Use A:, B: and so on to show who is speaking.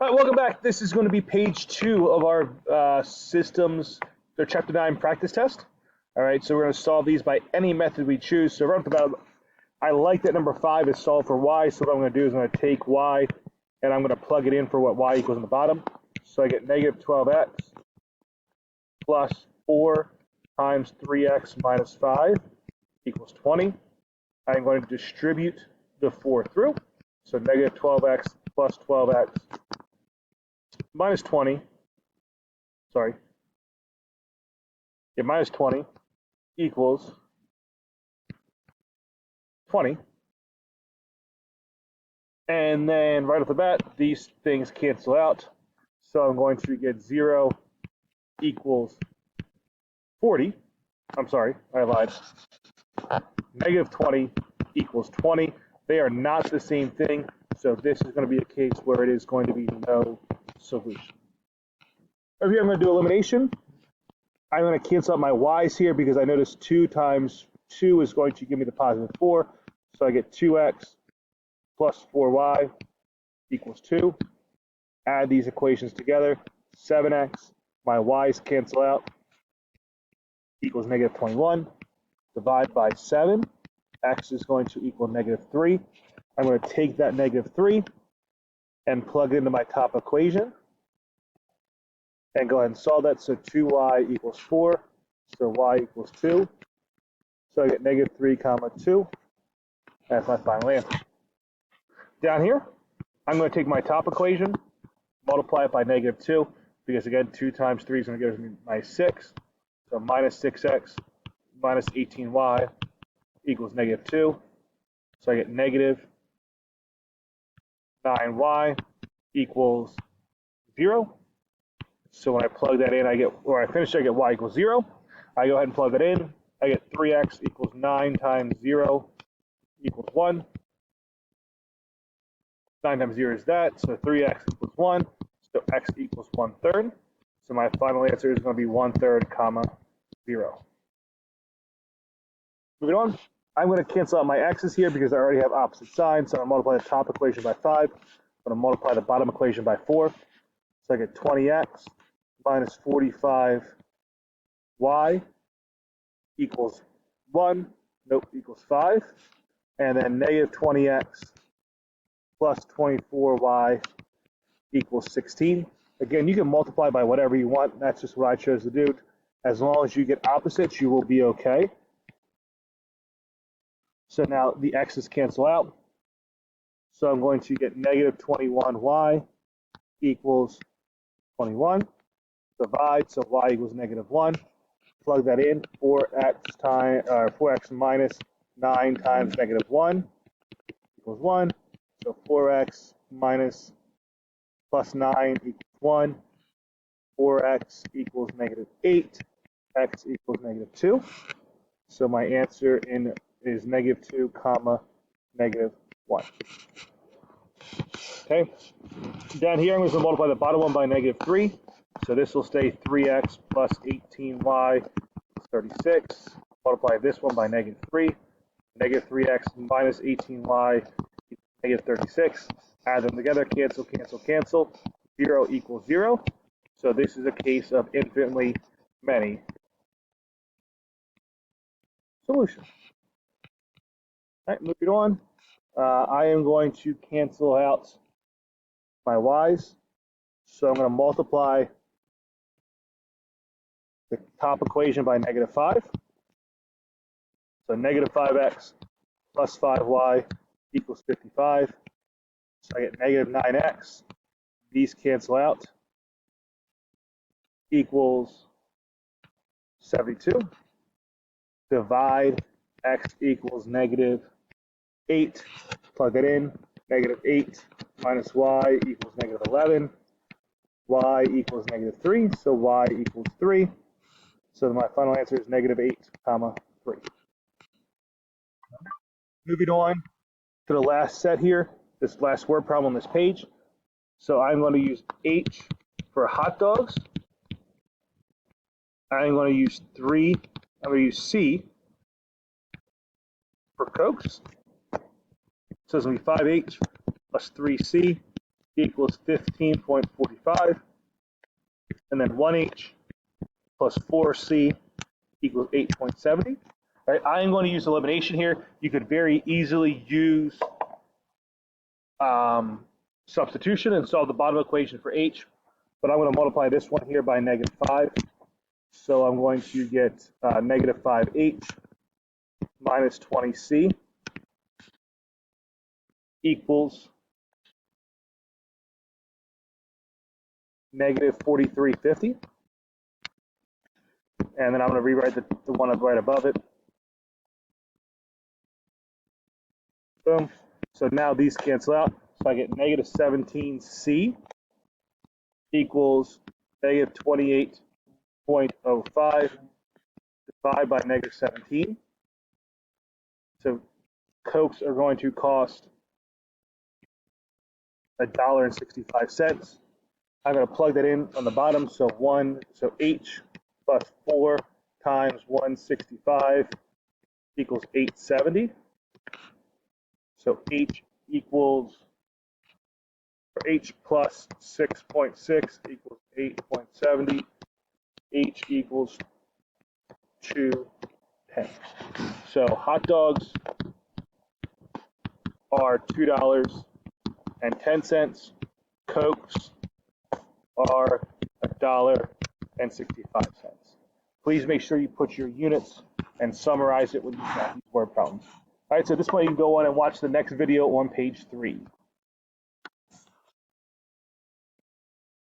A: All right, welcome back. This is going to be page 2 of our systems, their chapter 9 practice test. All right, so we're going to solve these by any method we choose. So right off the bat, I like that number 5 is solved for y. So what I'm going to do is I'm going to take y and I'm going to plug it in for what y equals on the bottom. So I get negative 12x plus 4 times 3x minus 5 equals 20. I'm going to distribute the 4 through. So negative 12x plus 12x minus 20, minus 20 equals 20. And then right off the bat, these things cancel out. So I'm going to get 0 equals 40. I'm sorry, I lied. Negative 20 equals 20. They are not the same thing. So this is going to be a case where it is going to be no solution. Over here, I'm going to do elimination. I'm going to cancel out my y's here because I noticed 2 times 2 is going to give me the positive 4. So I get 2x plus 4y equals 2. Add these equations together. 7x, my y's cancel out, equals negative 21. Divide by 7. X is going to equal negative 3. I'm going to take that negative 3 and plug it into my top equation. And go ahead and solve that. So 2y equals 4. So y equals 2. So I get negative 3 comma 2. That's my final answer. Down here, I'm going to take my top equation, multiply it by negative 2, because again, 2 times 3 is going to give me my 6. So minus 6x minus 18y equals negative 2. So I get negative 9y equals 0. So when I plug that in, I get y equals 0. I go ahead and plug it in. I get 3x equals 9 times 0 equals 1. 9 times 0 is that, so 3x equals 1. So x equals 1/3. So my final answer is going to be 1/3 comma 0. Moving on, I'm going to cancel out my x's here because I already have opposite signs. So I'm going to multiply the top equation by 5. I'm going to multiply the bottom equation by 4. So I get 20x minus 45y equals 1. Nope, equals 5. And then negative 20x plus 24y equals 16. Again, you can multiply by whatever you want. That's just what I chose to do. As long as you get opposites, you will be okay. So now the x's cancel out. So I'm going to get negative 21y equals 21. Divide, so y equals negative 1. Plug that in. 4x minus 9 times negative 1 equals 1. So 4x minus plus 9 equals 1. 4x equals negative 8. X equals negative 2. So my answer is negative 2 comma negative 1. Okay. Down here, I'm going to multiply the bottom one by negative 3. So this will stay 3x plus 18y is 36. Multiply this one by negative 3. Negative 3x minus 18y equals negative 36. Add them together, cancel, cancel, cancel. 0 equals 0. So this is a case of infinitely many solutions. All right, moving on. I am going to cancel out my y's. So I'm going to multiply the top equation by negative 5. So negative 5x plus 5y equals 55. So I get negative 9x. These cancel out. Equals 72. Divide x equals negative 8. Plug it in. Negative 8 minus y equals negative 11. Y equals negative 3. So y equals 3. So my final answer is negative 8 comma 3. Moving on to the last set here, this last word problem on this page. So I'm going to use H for hot dogs. I'm going to use C for Cokes. So it's going to be 5H plus 3C equals 15.45. And then 1H plus 4C equals 8.70. All right, I am going to use elimination here. You could very easily use substitution and solve the bottom equation for H, but I'm going to multiply this one here by -5. So I'm going to get -5H minus 20C equals -4350. And then I'm going to rewrite the one up right above it. Boom. So now these cancel out. So I get -17C equals -28.05 divided by -17. So Cokes are going to cost $1.65. I'm going to plug that in on the bottom. So H plus 4 times 165 equals 870. So H plus 6.6 equals 8.70. H equals 2.10. So hot dogs are $2.10. Cokes are $1.65. Please make sure you put your units and summarize it when you have these word problems. All right, so at this point you can go on and watch the next video on page 3.